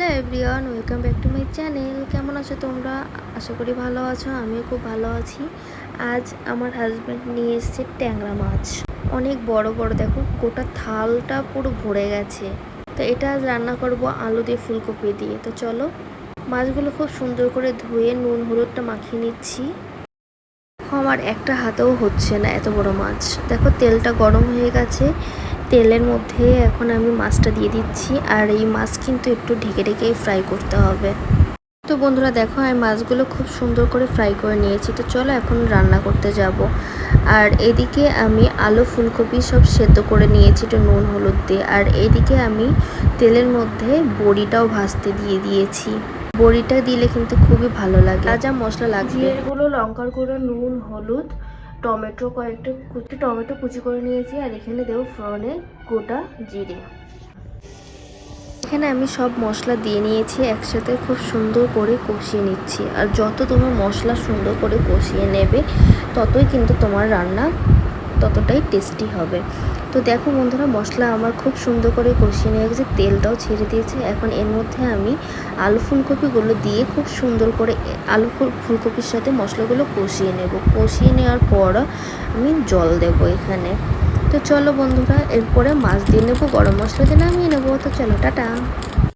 Hello everyone, welcome back to my channel. কেমন আছো তোমরা? আশা করি ভালো আছো। আমিও খুব ভালো আছি। আজ আমার হাজব্যান্ড নিয়ে এসেছে ট্যাংরা মাছ। অনেক বড় বড়, দেখো গোটা থালটা পুরো ভরে গেছে। তো এটা আজ রান্না করব আলু দিয়ে, ফুলকপি দিয়ে। তো চলো, মাছগুলো খুব সুন্দর করে ধুয়ে নুন হলুদটা মাখিয়ে নিচ্ছি। আমার একটা হাতেও হচ্ছে না এত বড় মাছ। দেখো তেলটা গরম হয়ে গেছে। তেলের মধ্যে এখন আমি মাছটা দিয়ে দিচ্ছি। আর এই মাছ কিন্তু একটু ঢেকে ঢেকে ফ্রাই করতে হবে। তো বন্ধুরা দেখো, আমি মাছগুলো খুব সুন্দর করে ফ্রাই করে নিয়েছি। তো চলো এখন রান্না করতে যাব। আর এদিকে আমি আলু ফুলকপি সব সেদ্ধ করে নিয়েছি একটু নুন হলুদ দিয়ে। আর এদিকে আমি তেলের মধ্যে বড়িটাও ভাজতে দিয়ে দিয়েছি। বড়িটা দিলে কিন্তু খুবই ভালো লাগে। যা যা মশলা লাগবে, জিরের গুঁড়ো, লঙ্কার গুঁড়ো, নুন, হলুদ, টমেটো, কয়েকটা টমেটো কুচি করে নিয়েছি। আর এখানে দেবো ফোড়নে গোটা জিরে। এখানে আমি সব মশলা দিয়ে নিয়েছি, একসাথে খুব সুন্দর করে কষিয়ে নিচ্ছি। আর যত তোমার মশলা সুন্দর করে কষিয়ে নেবে, ততই কিন্তু তোমার রান্না ততটাই টেস্টি হবে। তো দেখো বন্ধুরা, মশলা আমার খুব সুন্দর করে কষিয়ে নিয়ে গেছে, তেলটাও ছেড়ে দিয়েছে। এখন এর মধ্যে আমি আলু ফুলকপিগুলো দিয়ে খুব সুন্দর করে আলু ফুলকপির সাথে মশলাগুলো কষিয়ে নেব। কষিয়ে নেওয়ার পর আমি জল দেব এখানে। তো চলো বন্ধুরা, এরপরে মাছ দিয়ে নেবো, গরম মশলা দিয়ে নামিয়ে নেবো। তো চলো, টাটা।